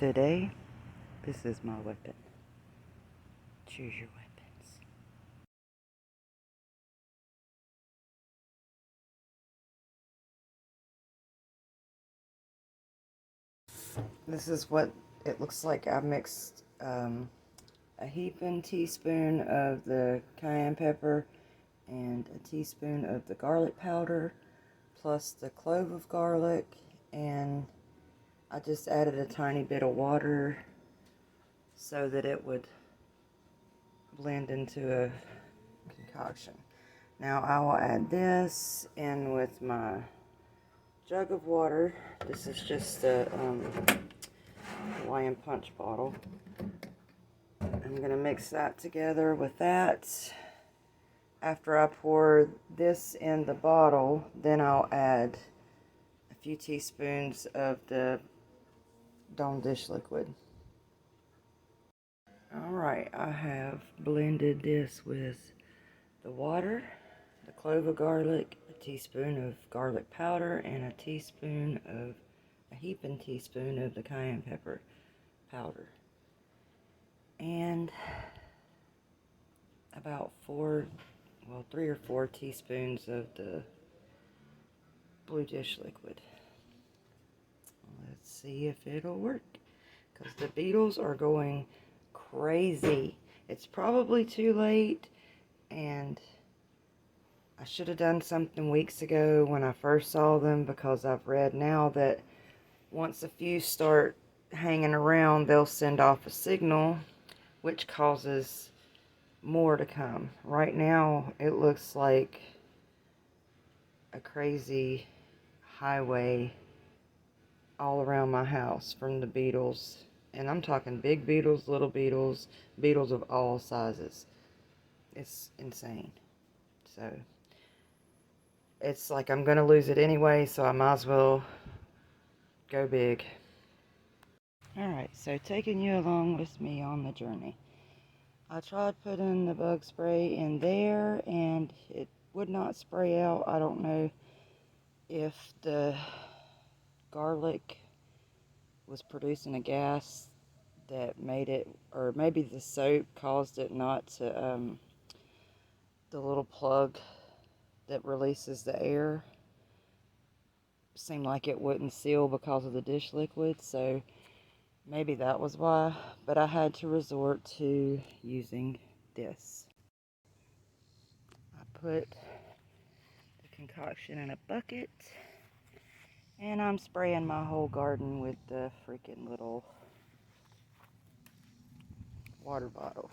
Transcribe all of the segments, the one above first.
Today, this is my weapon. Choose your weapons. This is what it looks like. I mixed a heaping teaspoon of the cayenne pepper and a teaspoon of the garlic powder, plus the clove of garlic, and I just added a tiny bit of water so that it would blend into a concoction. Now I will add this in with my jug of water. This is just a Hawaiian punch bottle. I'm going to mix that together with that. After I pour this in the bottle, then I'll add a few teaspoons of the Dawn dish liquid. Alright, I have blended this with the water, the clove of garlic, a teaspoon of garlic powder, and a heaping teaspoon of the cayenne pepper powder. And about 3 or 4 teaspoons of the blue dish liquid. Let's see if it'll work, because the beetles are going crazy. It's probably too late, and I should have done something weeks ago when I first saw them, because I've read now that once a few start hanging around, they'll send off a signal which causes more to come. Right now it looks like a crazy highway all around my house from the beetles, and I'm talking big beetles, little beetles, beetles of all sizes. It's insane. So it's like I'm gonna lose it anyway, so I might as well go big. Alright, so taking you along with me on the journey. I tried putting the bug spray in there and it would not spray out. I don't know if the garlic was producing a gas that made it, or maybe the soap caused it not to, the little plug that releases the air seemed like it wouldn't seal because of the dish liquid, so maybe that was why, but I had to resort to using this. I put the concoction in a bucket, and I'm spraying my whole garden with the freaking little water bottle.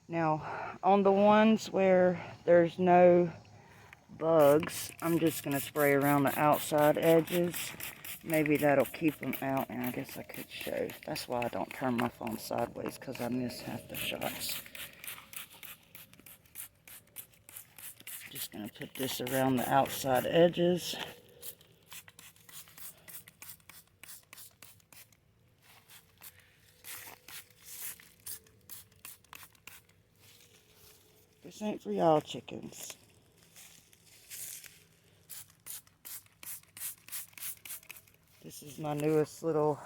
Now, on the ones where there's no bugs, I'm just going to spray around the outside edges. Maybe that'll keep them out, and I guess I could show. That's why I don't turn my phone sideways, because I miss half the shots. Just going to put this around the outside edges. This ain't for y'all chickens. This is my newest little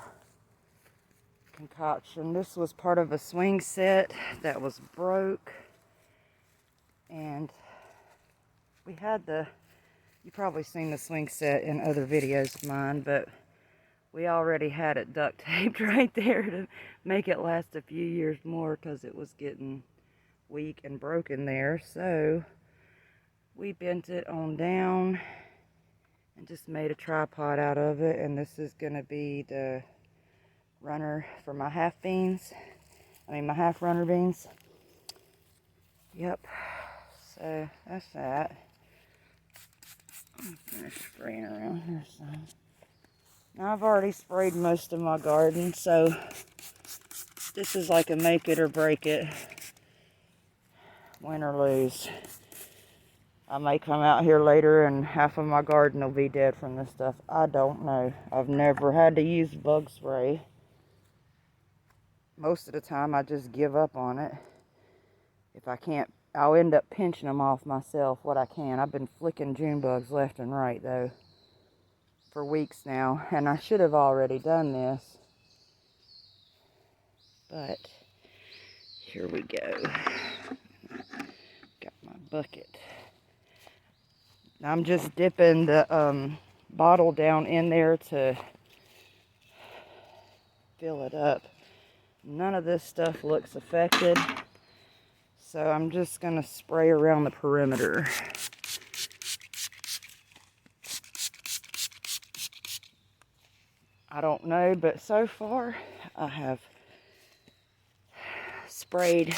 concoction. This was part of a swing set that was broke, and we had you probably seen the swing set in other videos of mine, but we already had it duct taped right there to make it last a few years more, because it was getting weak and broken there. So we bent it on down and just made a tripod out of it, and this is going to be the runner for my my half runner beans. Yep, so that's that. I'm finished spraying around here some. Now I've already sprayed most of my garden, so this is like a make it or break it, win or lose. I may come out here later and half of my garden will be dead from this stuff. I don't know. I've never had to use bug spray. Most of the time I just give up on it. If I can't, I'll end up pinching them off myself what I can. I've been flicking June bugs left and right though for weeks now, and I should have already done this, But here we go. Got my bucket. Now I'm just dipping the bottle down in there to fill it up. None of this stuff looks affected, so I'm just going to spray around the perimeter. I don't know, but so far I have sprayed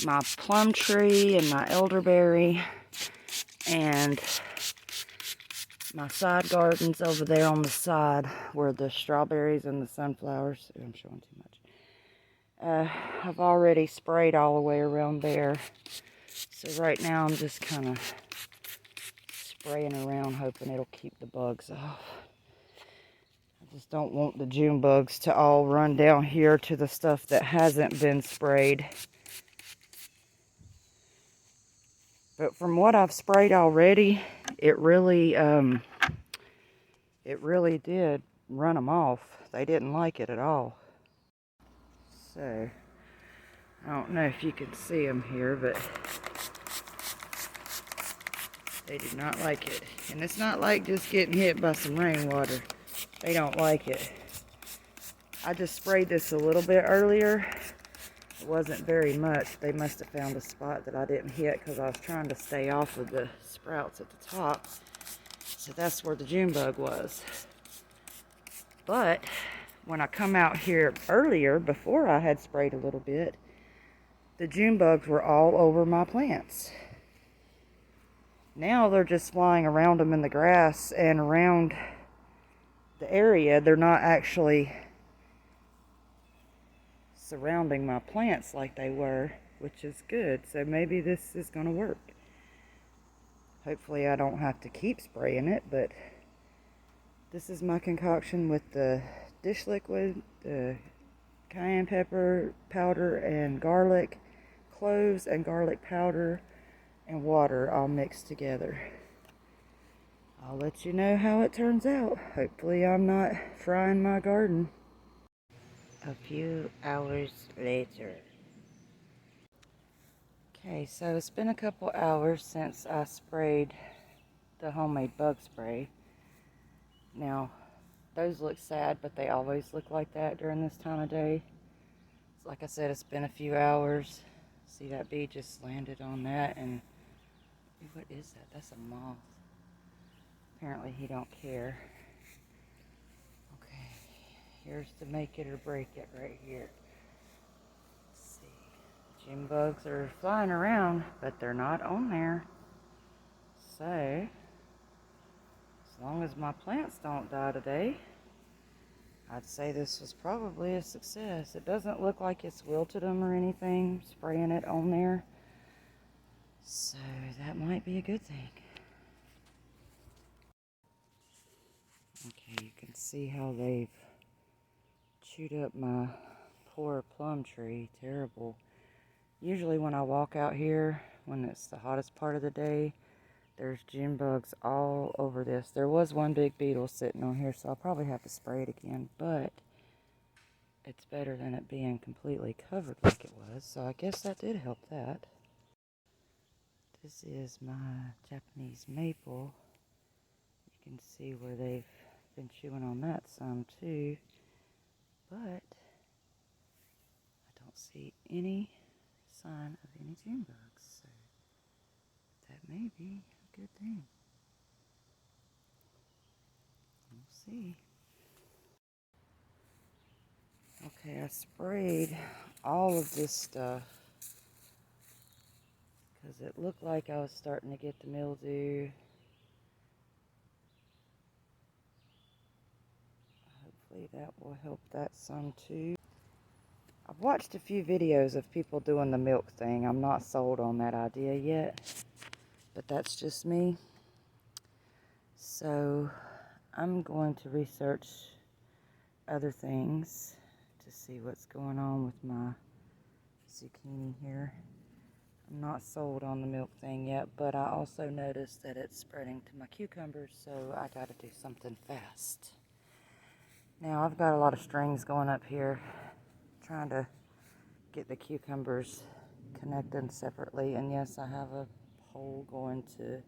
my plum tree and my elderberry and my side gardens over there on the side where the strawberries and the sunflowers. I'm showing too much. I've already sprayed all the way around there. So right now I'm just kind of spraying around, hoping it'll keep the bugs off. I just don't want the June bugs to all run down here to the stuff that hasn't been sprayed. But from what I've sprayed already, it really did run them off. They didn't like it at all. So, I don't know if you can see them here, but they do not like it. And it's not like just getting hit by some rainwater. They don't like it. I just sprayed this a little bit earlier. It wasn't very much. They must have found a spot that I didn't hit because I was trying to stay off of the sprouts at the top. So that's where the June bug was. But when I come out here earlier, before I had sprayed a little bit, the June bugs were all over my plants. Now they're just flying around them in the grass and around the area. They're not actually surrounding my plants like they were, which is good. So maybe this is going to work. Hopefully I don't have to keep spraying it, but this is my concoction with the dish liquid, the cayenne pepper powder and garlic, cloves and garlic powder, and water all mixed together. I'll let you know how it turns out. Hopefully I'm not frying my garden. A few hours later. Okay, so it's been a couple hours since I sprayed the homemade bug spray. Now, those look sad, but they always look like that during this time of day. So like I said, it's been a few hours. See, that bee just landed on that, and what is that? That's a moth. Apparently he don't care. Okay, here's to make it or break it right here. Let's see. June bugs are flying around, but they're not on there. So, as long as my plants don't die today, I'd say this was probably a success. It doesn't look like it's wilted them or anything, spraying it on there. So that might be a good thing. Okay, you can see how they've chewed up my poor plum tree. Terrible. Usually when I walk out here, when it's the hottest part of the day, there's June bugs all over this. There was one big beetle sitting on here, so I'll probably have to spray it again, but it's better than it being completely covered like it was, so I guess that did help that. This is my Japanese maple. You can see where they've been chewing on that some too, but I don't see any sign of any June bugs, so that may be a good thing. We'll see. Okay, I sprayed all of this stuff because it looked like I was starting to get the mildew. Hopefully that will help that some too. I've watched a few videos of people doing the milk thing. I'm not sold on that idea yet, but that's just me. So I'm going to research other things to see what's going on with my zucchini here. I'm not sold on the milk thing yet, but I also noticed that it's spreading to my cucumbers, so I gotta do something fast. Now I've got a lot of strings going up here, trying to get the cucumbers connected separately. And yes, I have a hole going to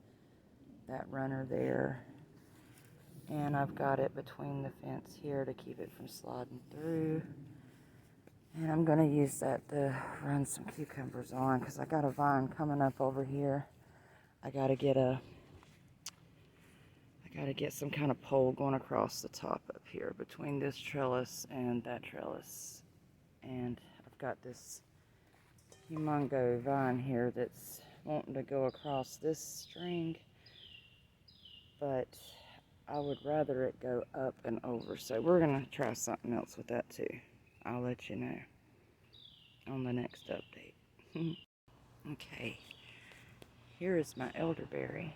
that runner there. And I've got it between the fence here to keep it from sliding through. And I'm going to use that to run some cucumbers on because I got a vine coming up over here. I got to get some kind of pole going across the top up here between this trellis and that trellis. And I've got this humongo vine here that's wanting to go across this string, but I would rather it go up and over. So we're going to try something else with that too. I'll let you know on the next update. Okay, here is my elderberry.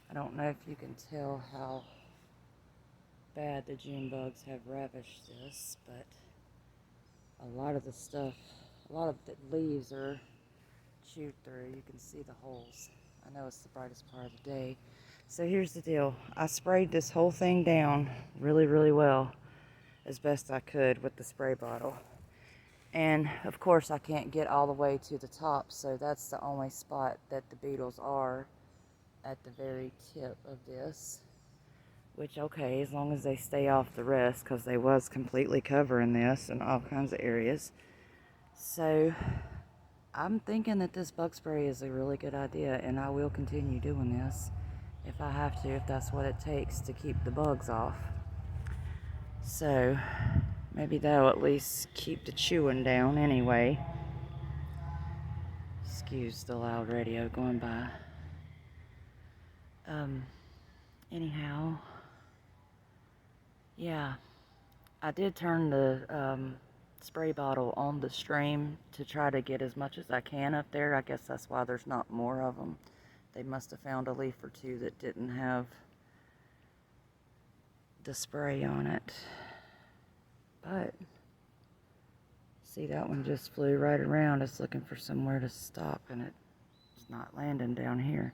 I don't know if you can tell how bad the June bugs have ravished this, but a lot of the leaves are chewed through. You can see the holes. I know it's the brightest part of the day. So here's the deal. I sprayed this whole thing down really, really well, as best I could with the spray bottle. And of course I can't get all the way to the top, so that's the only spot that the beetles are, at the very tip of this. Which, okay, as long as they stay off the rest, because they was completely covering this in all kinds of areas. So I'm thinking that this bug spray is a really good idea, and I will continue doing this if I have to, if that's what it takes to keep the bugs off. So maybe that'll at least keep the chewing down anyway. Excuse the loud radio going by. Anyhow, yeah, I did turn the spray bottle on the stream to try to get as much as I can up there. I guess that's why there's not more of them. They must have found a leaf or two that didn't have the spray on it. But see, that one just flew right around. It's looking for somewhere to stop, and it's not landing down here.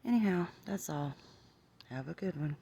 Anyhow, that's all. Have a good one.